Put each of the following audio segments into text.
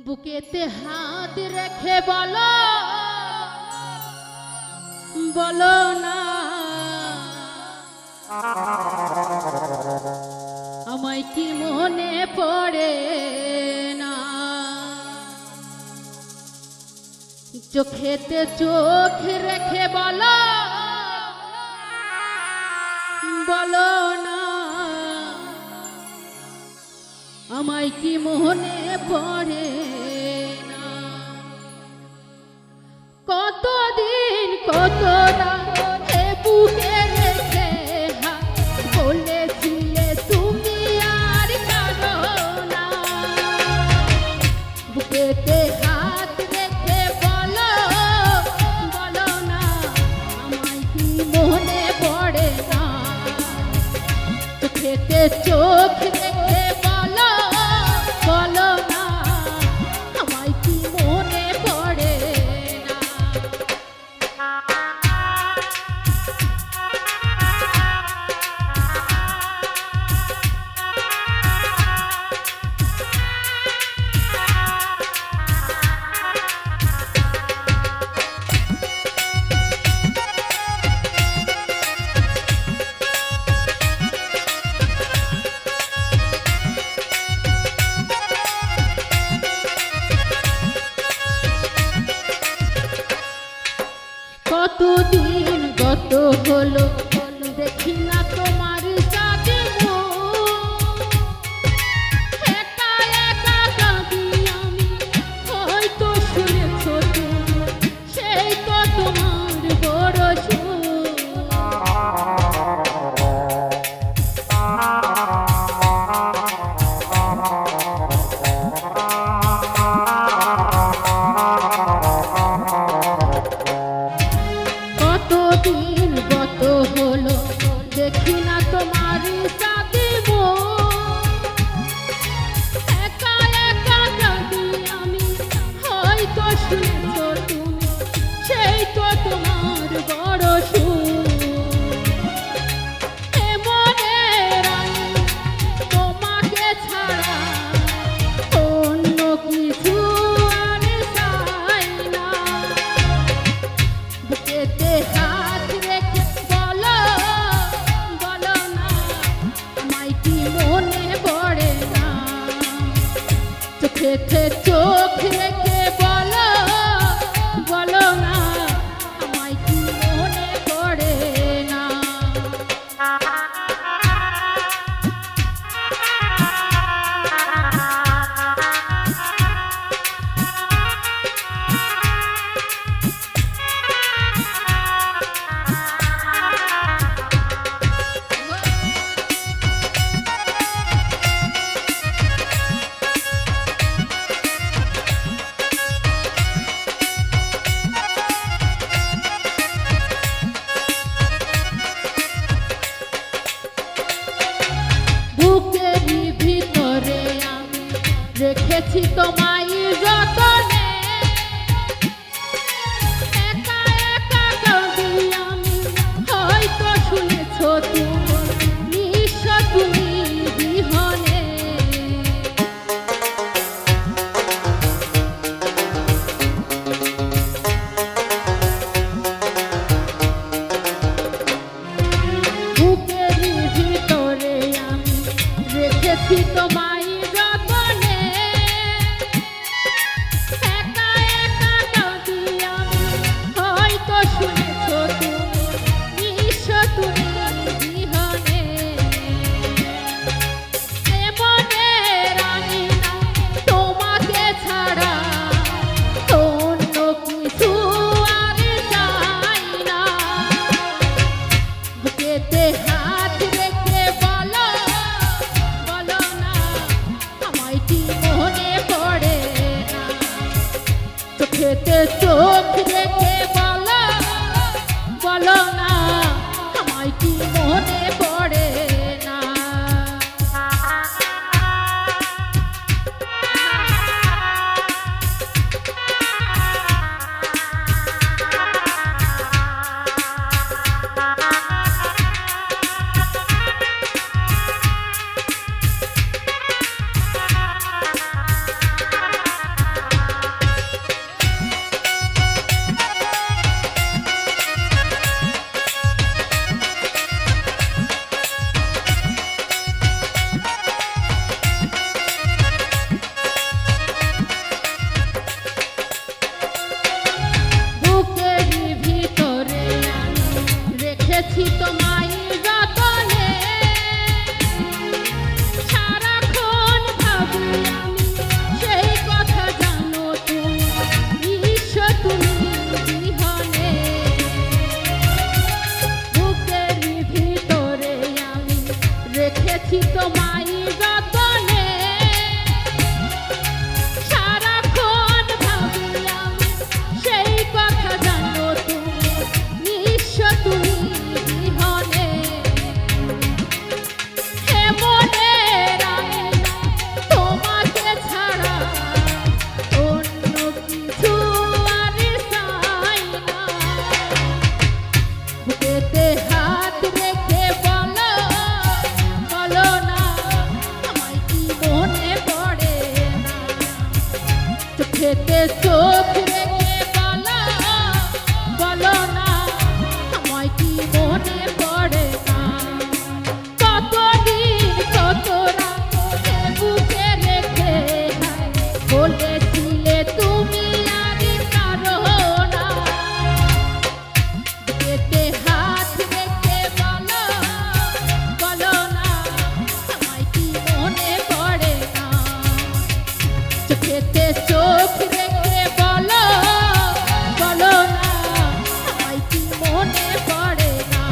বুকেতে হাত রেখে বলো বলো না আমায় কি মনে পড়ে না। চোখেতে চোখ রেখে বলো বলো না আমায় কি মনে পড়ে না। কতদিন কত রাতে বুকে রেখে বলেছিলে তুমি আর কাঁদো না। বুকেতে হাত রেখে বলো বলো না আমায় কি মনে পড়ে না। চোখেতে চোখ রেখে বলো বলো না আমায় কি মনে পড়ে না। কতদিন গত হলো দেখি না তোমার সাথে একা একা কাঁদি আমি। হয়তো শুনেছো তুমি সেই তো তোমার বড় কতদিন গত হলো দেখি না তোমার সাথে একা একা কাঁদি আমি। হয়তো শুনেছো তুমি সেই তো তোমার বড় মনে রানী তোমাকে ছাড়া অন্য কিছু আর চাই না। বুকেতে হাত রেখে বলো বলো না আমায় কি মনে পড়ে না। চোখেতে চোখ রেখে বলো বলো না আমায় কি মনে পড়ে না। বুকেরই ভিতরে আমি রেখেছি তোমায় যতনে। একা একা কাঁদি আমি। হয়তো শুনেছো তুমি নিঃস্ব তুমি বিহনে। বুকেরই ভিতরে আমি রেখেছি তোমায় যতনে। একা একা কাঁদি আমি। হয়তো শুনেছো তুমি নিঃস্ব তুমি বিহনে। মনে রানী না তোমাকে ছাড়া অন্য কিছু আর চাই না। বুকেতে হাত রেখে বলো বলো না আমায় কি মনে পড়ে না। চোখেতে চোখ রেখে বলো বলো না আমায় কি মনে পড়ে না। চোখেতে চোখ রেখে বলো বলো না আমায় কি মনে পড়ে না কতদিন কত রাত বুকে রেখে বলেছিলে তুমি আর কারো না বুকেতে হাত রেখে বলো বলো না আমায় কি মনে পড়ে না চোখেতে চোখ রেখে বলো বলো না আমায় কি মনে পড়ে না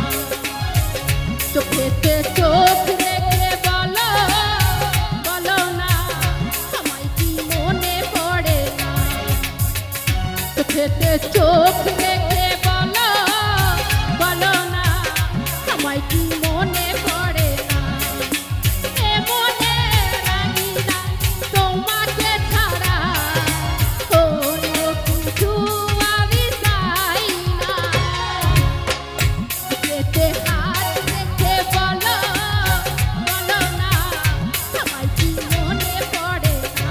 চোখেতে চোখ রেখে বলো বলো না আমায় কি মনে পড়ে না চোখেতে চোখ রেখে বলো বলো না আমায় কি মনে পড়ে না এ মনে রানী না তোমাকে ছাড়া কোনো কিছু আমি চাই না বুকেতে হাত রেখে বলো বলো না আমায় কি মনে পড়ে না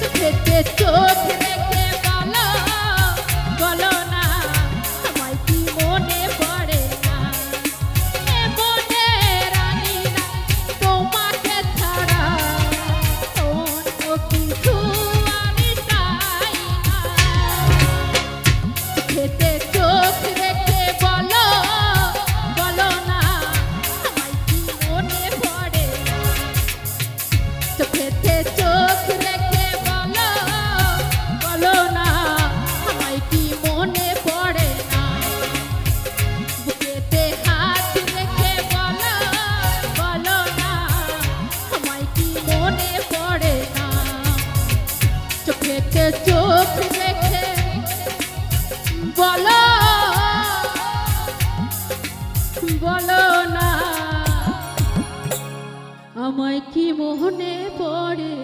চোখেতে চোখ রেখে বলো বলো না আমায় কি মনে পড়ে না এ মনে রানী না তোমাকে ছাড়া অন্য কিছু আমি চাই না চোখেতে চোখ রেখে বলো বলো না আমায় কি মনে পড়ে না চোখেতে চোখ রেখে বলো বলো না আমায় কি মনে পড়ে না বুকেতে হাত রেখে বলো বলো না আমায় কি মনে পড়ে না চোখেতে চোখ রেখে বলো বলো না আমায় কি মনে পড়ে